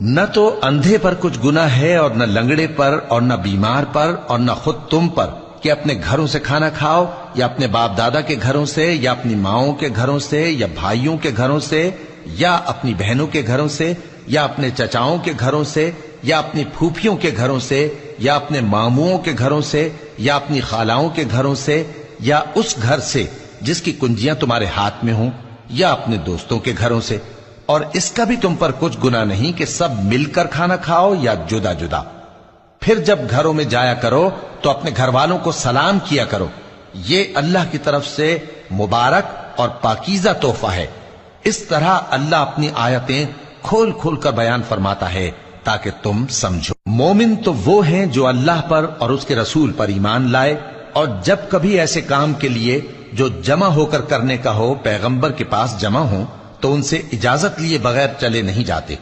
نہ تو اندھے پر کچھ گناہ ہے اور نہ لنگڑے پر اور نہ بیمار پر اور نہ خود تم پر کہ اپنے گھروں سے کھانا کھاؤ یا اپنے باپ دادا کے گھروں سے یا اپنی ماؤں کے گھروں سے یا بھائیوں کے گھروں سے یا اپنی بہنوں کے گھروں سے یا اپنے چچاؤں کے گھروں سے یا اپنی پھوپھیوں کے گھروں سے یا اپنے ماموؤں کے گھروں سے یا اپنی خالاؤں کے گھروں سے یا اس گھر سے جس کی کنجیاں تمہارے ہاتھ میں ہوں یا اپنے دوستوں کے گھروں سے، اور اس کا بھی تم پر کچھ گناہ نہیں کہ سب مل کر کھانا کھاؤ یا جدا جدا۔ پھر جب گھروں میں جایا کرو تو اپنے گھر والوں کو سلام کیا کرو، یہ اللہ کی طرف سے مبارک اور پاکیزہ تحفہ ہے۔ اس طرح اللہ اپنی آیتیں کھول کھول کر بیان فرماتا ہے تاکہ تم سمجھو۔ مومن تو وہ ہیں جو اللہ پر اور اس کے رسول پر ایمان لائے، اور جب کبھی ایسے کام کے لیے جو جمع ہو کر کرنے کا ہو پیغمبر کے پاس جمع ہوں تو ان سے اجازت لیے بغیر چلے نہیں جاتے۔